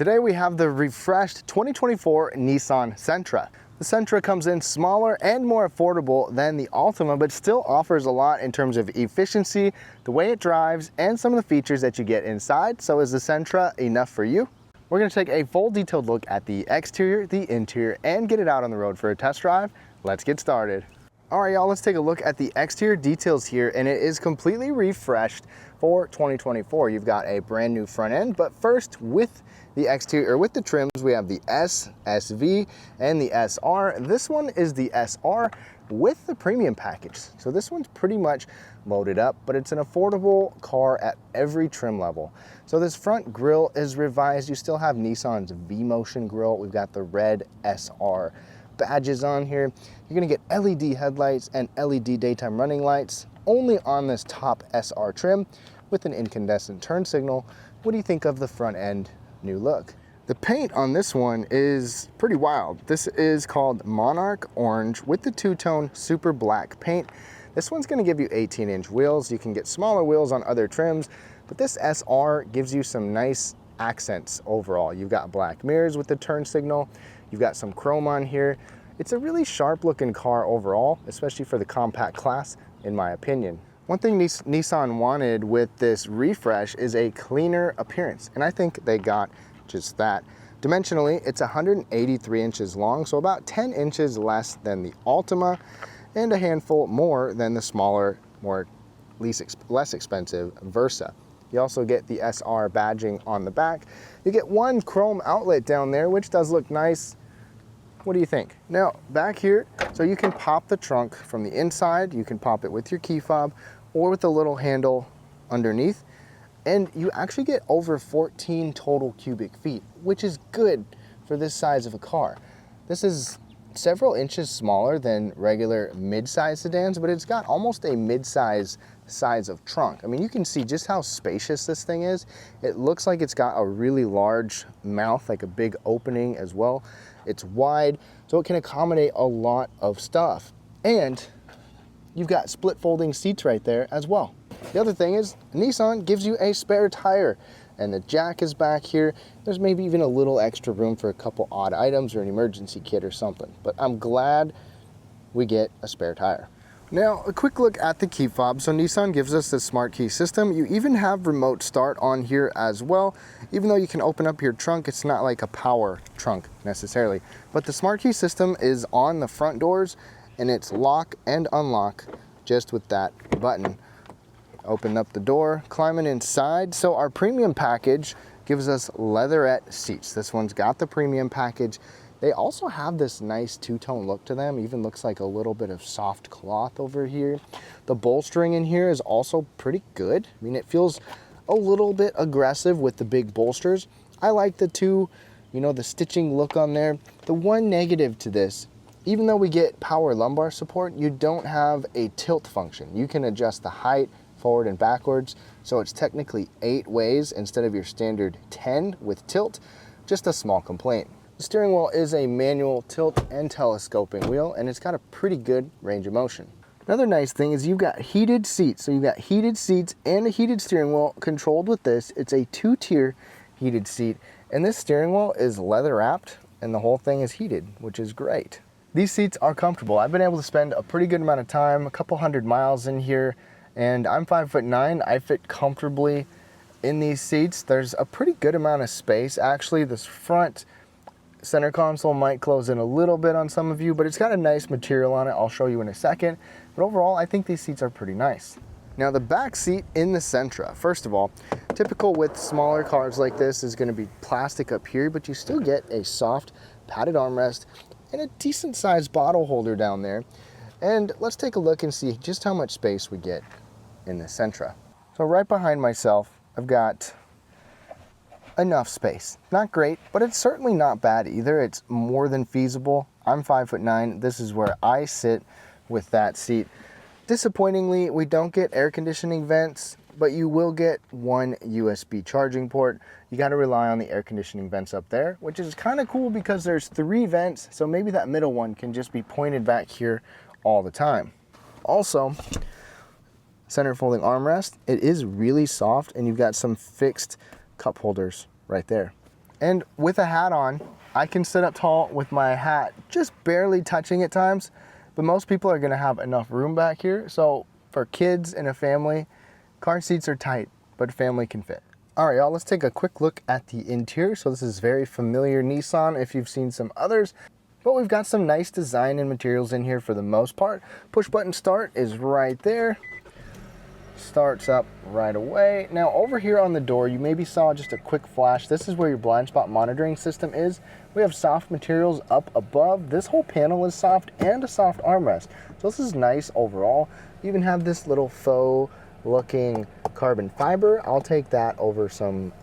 Today we have the refreshed 2024 Nissan Sentra. The Sentra comes in smaller and more affordable than the Altima, but still offers a lot in terms of efficiency, the way it drives, and some of the features that you get inside. So is the Sentra enough for you? We're going to take a full detailed look at the exterior, the interior, and get it out on the road for a test drive. Let's get started. All right, y'all, let's take a look at the exterior details here, and it is completely refreshed for 2024. You've got a brand new front end, but first with the exterior, with the trims, we have the S, SV, and the SR. This one is the SR with the premium package. So this one's pretty much loaded up, but it's an affordable car at every trim level. So this front grille is revised. You still have Nissan's V-Motion grille. We've got the red SR badges on here. You're gonna get LED headlights and LED daytime running lights only on this top SR trim with an incandescent turn signal. What do you think of the front end new look? The paint on this one is pretty wild. This is called Monarch Orange with the two-tone super black paint. This one's gonna give you 18-inch wheels. You can get smaller wheels on other trims, but this SR gives you some nice accents overall. You've got black mirrors with the turn signal. You've got some chrome on here. It's a really sharp looking car overall, especially for the compact class, in my opinion. One thing Nissan wanted with this refresh is a cleaner appearance, and I think they got just that. Dimensionally, it's 183 inches long, so about 10 inches less than the Altima, and a handful more than the smaller, less expensive Versa. You also get the SR badging on the back. You get one chrome outlet down there, which does look nice. What do you think? Now, back here, so you can pop the trunk from the inside. You can pop it with your key fob or with a little handle underneath. And you actually get over 14 total cubic feet, which is good for this size of a car. This is several inches smaller than regular mid-size sedans, but it's got almost a mid-size size of trunk. I mean, you can see just how spacious this thing is. It looks like it's got a really large mouth, like a big opening as well. It's wide, so it can accommodate a lot of stuff. And you've got split folding seats right there as well. The other thing is Nissan gives you a spare tire, and the jack is back here. There's maybe even a little extra room for a couple odd items or an emergency kit or something, but I'm glad we get a spare tire. Now, a quick look at the key fob. So Nissan gives us the smart key system. You even have remote start on here as well. Even though you can open up your trunk, it's not like a power trunk necessarily. But the smart key system is on the front doors, and it's lock and unlock just with that button. Open up the door, climbing inside. So our premium package gives us leatherette seats. This one's got the premium package. They also have this nice two-tone look to them. Even looks like a little bit of soft cloth over here. The bolstering in here is also pretty good. I mean, it feels a little bit aggressive with the big bolsters. I like the the stitching look on there. The one negative to this, even though we get power lumbar support, you don't have a tilt function. You can adjust the height forward and backwards. So it's technically 8 ways instead of your standard 10 with tilt. Just a small complaint. The steering wheel is a manual tilt and telescoping wheel, and it's got a pretty good range of motion. Another nice thing is you've got heated seats. So you've got heated seats and a heated steering wheel controlled with this. It's a 2-tier heated seat, and this steering wheel is leather wrapped, and the whole thing is heated, which is great. These seats are comfortable. I've been able to spend a pretty good amount of time, a couple hundred miles in here, and I'm 5'9". I fit comfortably in these seats. There's a pretty good amount of space. Actually, this front center console might close in a little bit on some of you, but it's got a nice material on it. I'll show you in a second. But overall, I think these seats are pretty nice. Now, the back seat in the Sentra, first of all, typical with smaller cars like this is going to be plastic up here, but you still get a soft padded armrest and a decent sized bottle holder down there. And let's take a look and see just how much space we get in the Sentra. So right behind myself, I've got enough space. Not great, but it's certainly not bad either. It's more than feasible. I'm 5'9". This is where I sit with that seat. Disappointingly, we don't get air conditioning vents, but you will get one USB charging port. You got to rely on the air conditioning vents up there, which is kind of cool because there's 3 vents, so maybe that middle one can just be pointed back here all the time. Also, center folding armrest. It is really soft, and you've got some fixed cup holders right there. And with a hat on, I can sit up tall with my hat just barely touching at times, but most people are gonna have enough room back here. So for kids and a family, car seats are tight, but a family can fit. All right, y'all, let's take a quick look at the interior. So this is very familiar Nissan if you've seen some others, but we've got some nice design and materials in here for the most part. Push button start is right there. Starts up right away. Now over here on the door, you maybe saw just a quick flash. This is where your blind spot monitoring system is. We have soft materials up above. This whole panel is soft and a soft armrest. So this is nice overall. You even have this little faux looking carbon fiber. I'll take that over some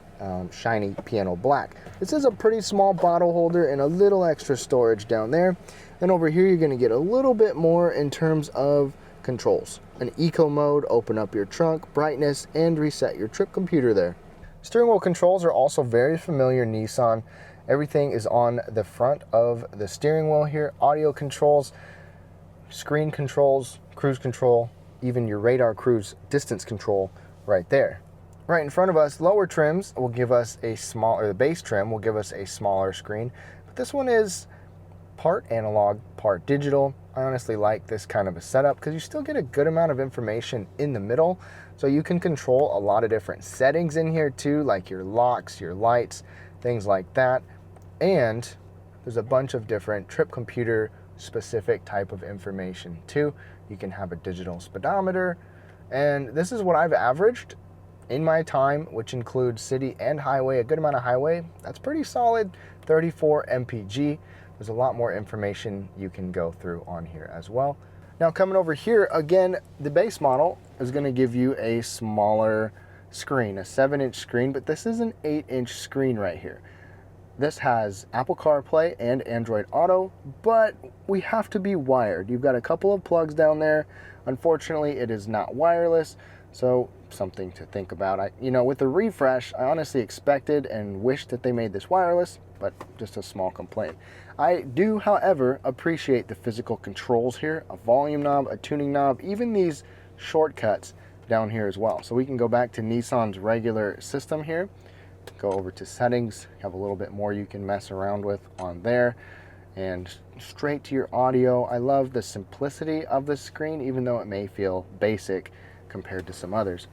shiny piano black. This is a pretty small bottle holder and a little extra storage down there. And over here, you're gonna get a little bit more in terms of controls. An eco mode, open up your trunk, brightness, and reset your trip computer there. Steering wheel controls are also very familiar Nissan. Everything is on the front of the steering wheel here. Audio controls, screen controls, cruise control, even your radar cruise distance control right there. Right in front of us, lower trims will give us a smaller, the base trim will give us a smaller screen, but this one is part analog, part digital. I honestly like this kind of a setup because you still get a good amount of information in the middle. So you can control a lot of different settings in here too, like your locks, your lights, things like that. And there's a bunch of different trip computer specific type of information too. You can have a digital speedometer. And this is what I've averaged in my time, which includes city and highway, a good amount of highway. That's pretty solid, 34 mpg. There's a lot more information you can go through on here as well. Now coming over here, again, the base model is gonna give you a smaller screen, a 7-inch screen, but this is an 8-inch screen right here. This has Apple CarPlay and Android Auto, but we have to be wired. You've got a couple of plugs down there. Unfortunately, it is not wireless, so something to think about. With the refresh, I honestly expected and wished that they made this wireless, but just a small complaint. I do, however, appreciate the physical controls here, a volume knob, a tuning knob, even these shortcuts down here as well. So we can go back to Nissan's regular system here, go over to settings, have a little bit more you can mess around with on there, and straight to your audio. I love the simplicity of the screen, even though it may feel basic compared to some others.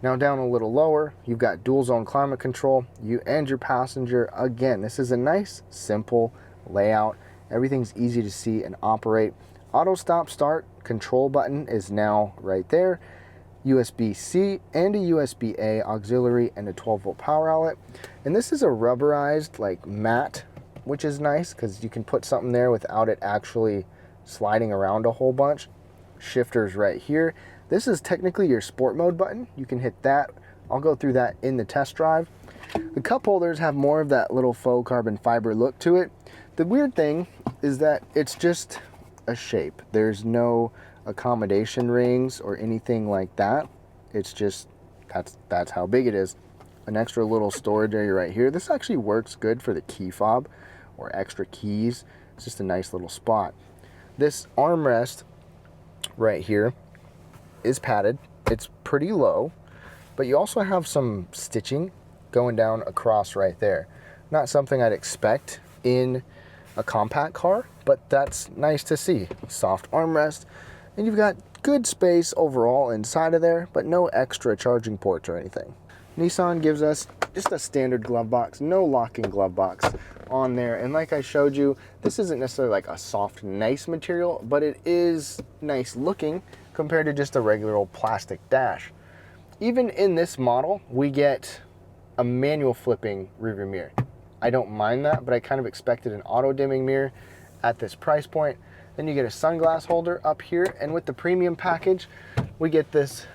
Now down a little lower, you've got dual zone climate control, you and your passenger. Again, this is a nice, simple layout. Everything's easy to see and operate. Auto stop start control button is now right there. USB-C and a USB-A auxiliary and a 12-volt power outlet. And this is a rubberized like mat, which is nice because you can put something there without it actually sliding around a whole bunch. Shifters right here. This is technically your sport mode button. You can hit that. I'll go through that in the test drive. The cup holders have more of that little faux carbon fiber look to it. The weird thing is that it's just a shape. There's no accommodation rings or anything like that. It's just, that's how big it is. An extra little storage area right here. This actually works good for the key fob or extra keys. It's just a nice little spot. This armrest right here is padded. It's pretty low, but you also have some stitching going down across right there. Not something I'd expect in a compact car, but that's nice to see. Soft armrest, and you've got good space overall inside of there, but no extra charging ports or anything. Nissan gives us just a standard glove box, no locking glove box on there. And like I showed you, this isn't necessarily like a soft, nice material, but it is nice looking compared to just a regular old plastic dash. Even in this model, we get a manual flipping rearview mirror. I don't mind that, but I kind of expected an auto dimming mirror at this price point. Then you get a sunglass holder up here, and with the premium package, we get this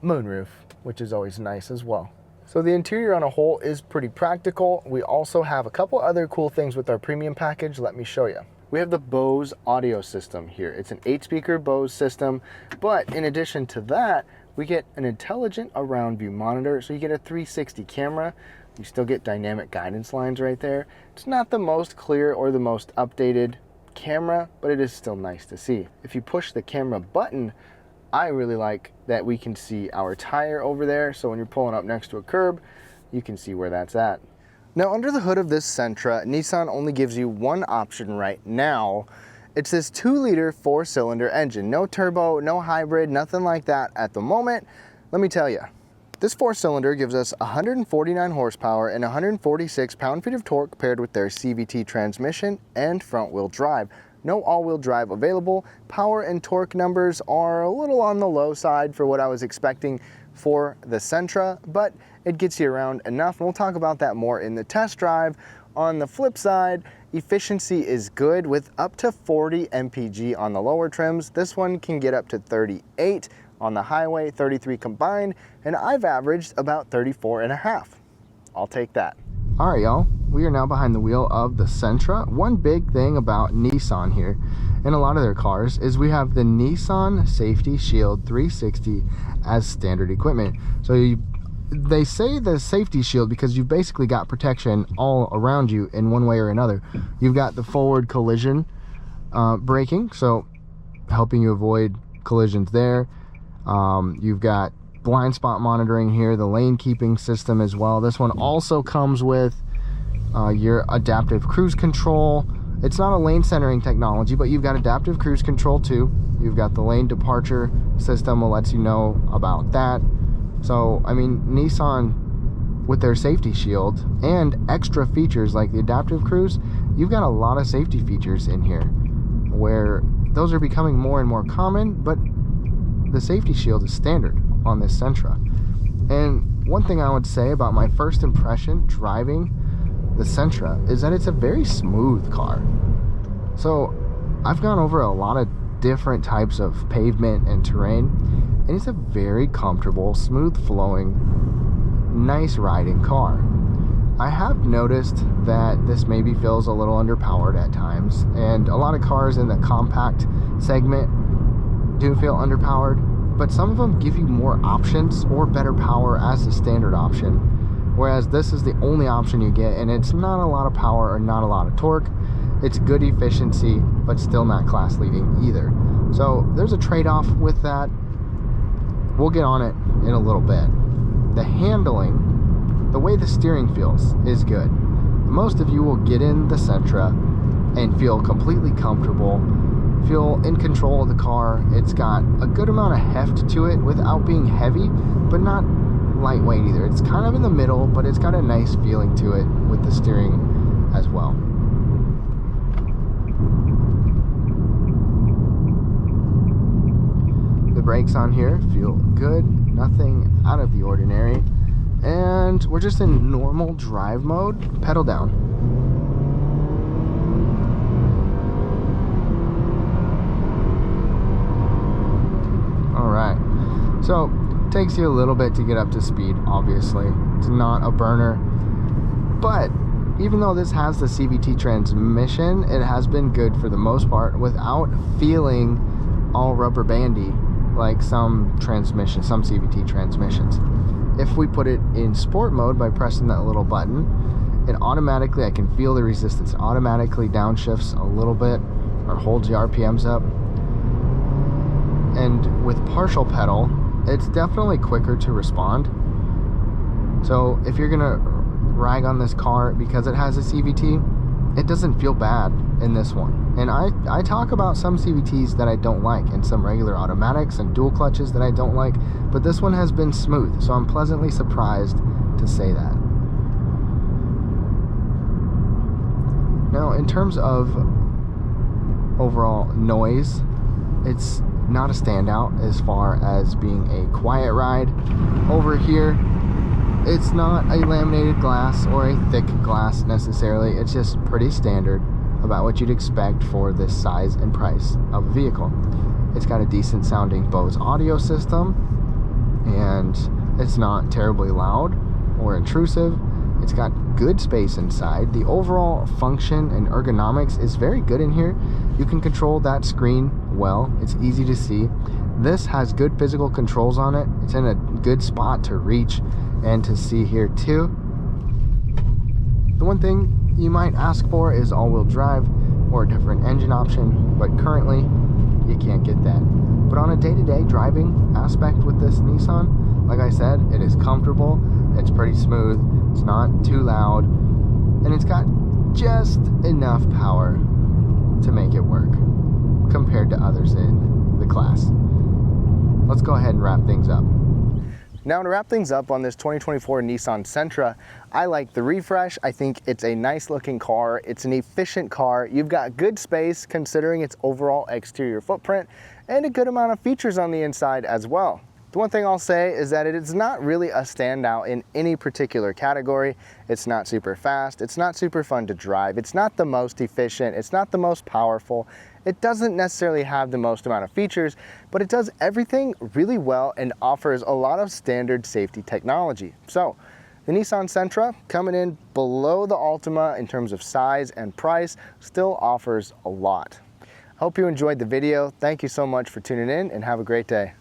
moonroof, which is always nice as well. So the interior on a whole is pretty practical. We also have a couple other cool things with our premium package. Let me show you. We have the Bose audio system here. It's an 8-speaker Bose system, but in addition to that, we get an intelligent around view monitor. So you get a 360 camera. You still get dynamic guidance lines right there. It's not the most clear or the most updated camera, but it is still nice to see. If you push the camera button, I really like that we can see our tire over there. So when you're pulling up next to a curb, you can see where that's at. Now, under the hood of this Sentra, Nissan only gives you one option right now. It's this 2-liter 4-cylinder engine. No turbo, no hybrid, nothing like that at the moment. Let me tell you, this 4-cylinder gives us 149 horsepower and 146 pound-feet of torque paired with their CVT transmission and front-wheel drive. No all-wheel drive available. Power and torque numbers are a little on the low side for what I was expecting for the Sentra, but it gets you around enough, and we'll talk about that more in the test drive. On the flip side, efficiency is good with up to 40 mpg on the lower trims. This one can get up to 38 on the highway, 33 combined, and I've averaged about 34.5. I'll take that. All right, y'all, we are now behind the wheel of the Sentra. One big thing about Nissan here in a lot of their cars is we have the Nissan Safety Shield 360 as standard equipment. So they say the safety shield because you've basically got protection all around you in one way or another. You've got the forward collision braking, so helping you avoid collisions there. You've got blind spot monitoring here, the lane keeping system as well. This one also comes with your adaptive cruise control. It's not a lane centering technology, but you've got adaptive cruise control too. You've got the lane departure system will let you know about that. So, I mean, Nissan with their safety shield and extra features like the adaptive cruise, you've got a lot of safety features in here where those are becoming more and more common, but the safety shield is standard on this Sentra. And one thing I would say about my first impression driving the Sentra is that it's a very smooth car. So I've gone over a lot of different types of pavement and terrain, and it's a very comfortable, smooth flowing, nice riding car. I have noticed that this maybe feels a little underpowered at times, and a lot of cars in the compact segment do feel underpowered, but some of them give you more options or better power as the standard option, whereas this is the only option you get, and it's not a lot of power or not a lot of torque. It's good efficiency, but still not class leading either. So there's a trade-off with that. We'll get on it in a little bit. The handling, the way the steering feels is good. Most of you will get in the Sentra and feel completely comfortable, feel in control of the car. It's got a good amount of heft to it without being heavy, but not lightweight either. It's kind of in the middle, but it's got a nice feeling to it with the steering as well. The brakes on here feel good, nothing out of the ordinary, and we're just in normal drive mode. Pedal down. All right, so takes you a little bit to get up to speed. Obviously, it's not a burner, but even though this has the CVT transmission, it has been good for the most part without feeling all rubber bandy like some transmissions, some CVT transmissions. If we put it in sport mode by pressing that little button, it automatically, I can feel the resistance, automatically downshifts a little bit or holds the RPMs up. And with partial pedal, it's definitely quicker to respond. So if you're gonna rag on this car because it has a CVT, it doesn't feel bad in this one. And I talk about some CVTs that I don't like and some regular automatics and dual clutches that I don't like, but this one has been smooth, so I'm pleasantly surprised to say that. Now, in terms of overall noise, it's not a standout as far as being a quiet ride. Over here, it's not a laminated glass or a thick glass necessarily. It's just pretty standard about what you'd expect for this size and price of a vehicle. It's got a decent sounding Bose audio system, and it's not terribly loud or intrusive. It's got good space inside. The overall function and ergonomics is very good in here. You can control that screen well. It's easy to see. This has good physical controls on it. It's in a good spot to reach and to see here too. The one thing you might ask for is all-wheel drive or a different engine option, but currently you can't get that. But on a day-to-day driving aspect with this Nissan, like I said, it is comfortable, it's pretty smooth, it's not too loud, and it's got just enough power to make it work compared to others in the class. Let's go ahead and wrap things up. Now to wrap things up on this 2024 Nissan Sentra, I like the refresh. I think it's a nice looking car. It's an efficient car. You've got good space considering its overall exterior footprint and a good amount of features on the inside as well. The one thing I'll say is that it is not really a standout in any particular category. It's not super fast. It's not super fun to drive. It's not the most efficient. It's not the most powerful. It doesn't necessarily have the most amount of features, but it does everything really well and offers a lot of standard safety technology. So the Nissan Sentra, coming in below the Altima in terms of size and price, still offers a lot. I hope you enjoyed the video. Thank you so much for tuning in and have a great day.